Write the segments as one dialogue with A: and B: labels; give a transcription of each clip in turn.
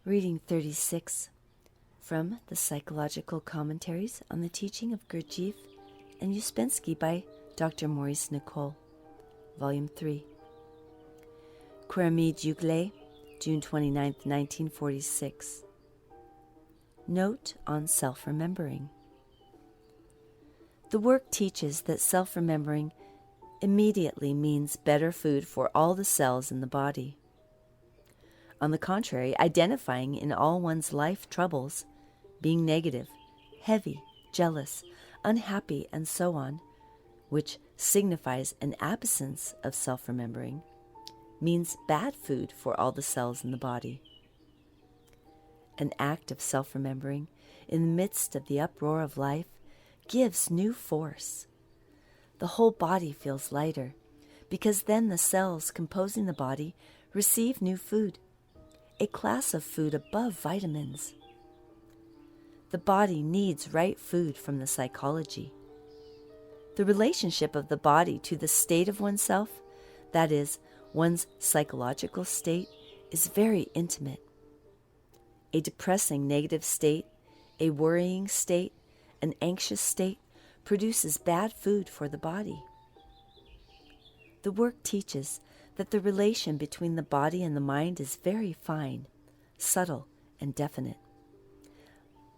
A: Reading 36 from the Psychological Commentaries on the Teaching of Gurdjieff and Ouspensky by Dr. Maurice Nicoll, Volume 3. Quermy Juglé, June 29, 1946. Note on self-remembering. The work teaches that self-remembering immediately means better food for all the cells in the body. On the contrary, identifying in all one's life troubles, being negative, heavy, jealous, unhappy, and so on, which signifies an absence of self-remembering, means bad food for all the cells in the body. An act of self-remembering in the midst of the uproar of life gives new force. The whole body feels lighter, because then the cells composing the body receive new food, a class of food above vitamins. The body needs right food from the psychology. The relationship of the body to the state of oneself, that is, one's psychological state, is very intimate. A depressing negative state, a worrying state, an anxious state produces bad food for the body. The work teaches that the relation between the body and the mind is very fine, subtle, and definite.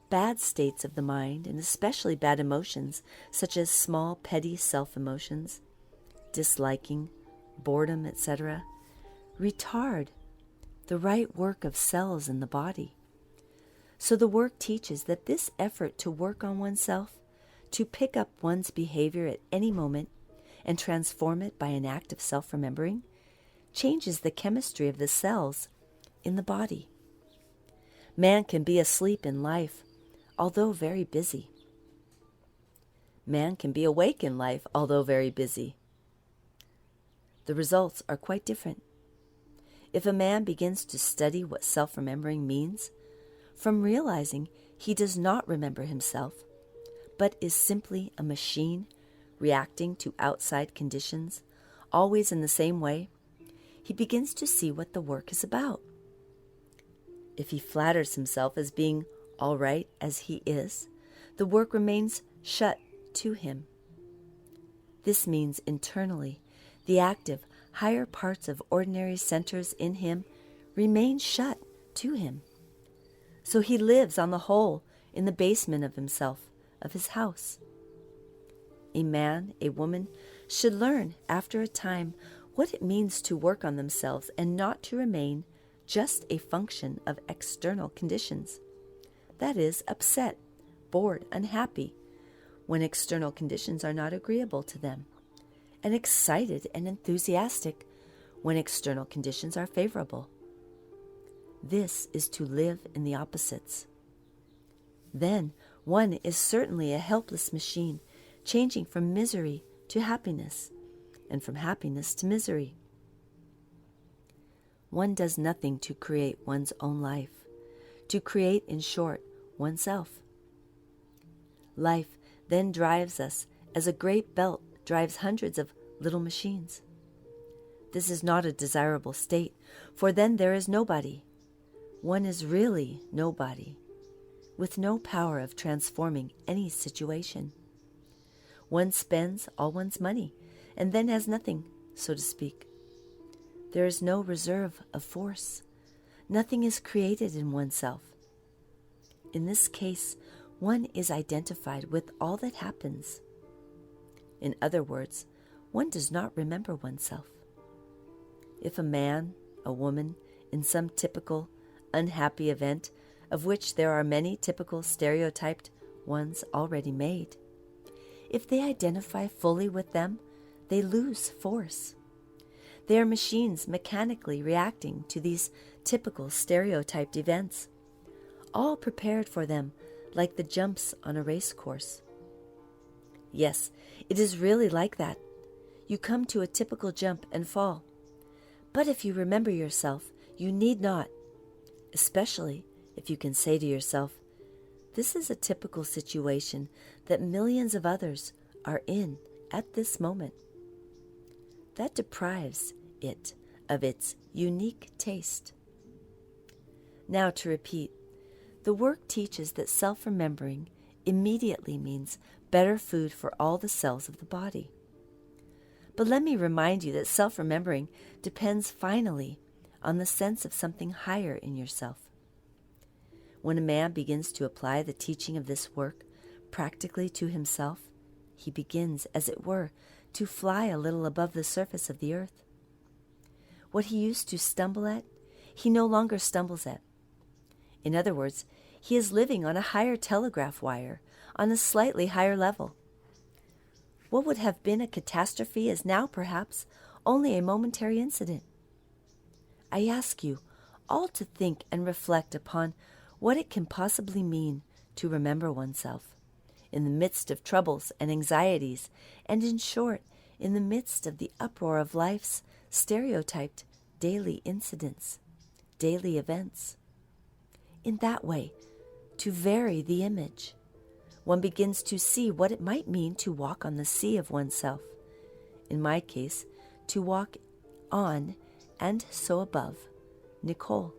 A: Bad states of the mind, and especially bad emotions, such as small, petty self-emotions, disliking, boredom, etc., retard the right work of cells in the body. So the work teaches that this effort to work on oneself, to pick up one's behavior at any moment and transform it by an act of self-remembering, changes the chemistry of the cells in the body. Man can be asleep in life, although very busy. Man can be awake in life, although very busy. The results are quite different. If a man begins to study what self-remembering means, from realizing he does not remember himself, but is simply a machine reacting to outside conditions, always in the same way, he begins to see what the work is about. If he flatters himself as being all right as he is, the work remains shut to him. This means internally, the active, higher parts of ordinary centers in him remain shut to him. So he lives on the whole in the basement of himself, of his house. A man, a woman, should learn after a time what it means to work on themselves and not to remain just a function of external conditions. That is, upset, bored, unhappy, when external conditions are not agreeable to them, and excited and enthusiastic when external conditions are favorable. This is to live in the opposites. Then one is certainly a helpless machine, changing from misery to happiness, and from happiness to misery. One does nothing to create one's own life, to create, in short, oneself. Life then drives us as a great belt drives hundreds of little machines. This is not a desirable state, for then there is nobody. One is really nobody, with no power of transforming any situation. One spends all one's money, and then has nothing, so to speak. There is no reserve of force. Nothing is created in oneself. In this case, one is identified with all that happens. In other words, one does not remember oneself. If a man, a woman, in some typical, unhappy event, of which there are many typical stereotyped ones already made, if they identify fully with them, they lose force. They are machines mechanically reacting to these typical stereotyped events, all prepared for them like the jumps on a race course. Yes, it is really like that. You come to a typical jump and fall. But if you remember yourself, you need not, especially if you can say to yourself, this is a typical situation that millions of others are in at this moment. That deprives it of its unique taste. Now to repeat, the work teaches that self-remembering immediately means better food for all the cells of the body. But let me remind you that self-remembering depends finally on the sense of something higher in yourself. When a man begins to apply the teaching of this work practically to himself, he begins, as it were, to fly a little above the surface of the earth. What he used to stumble at, he no longer stumbles at. In other words, he is living on a higher telegraph wire, on a slightly higher level. What would have been a catastrophe is now, perhaps, only a momentary incident. I ask you all to think and reflect upon what it can possibly mean to remember oneself, in the midst of troubles and anxieties, and in short, in the midst of the uproar of life's stereotyped daily incidents, daily events. In that way, to vary the image, one begins to see what it might mean to walk on the sea of oneself. In my case, to walk on and so above Nicoll.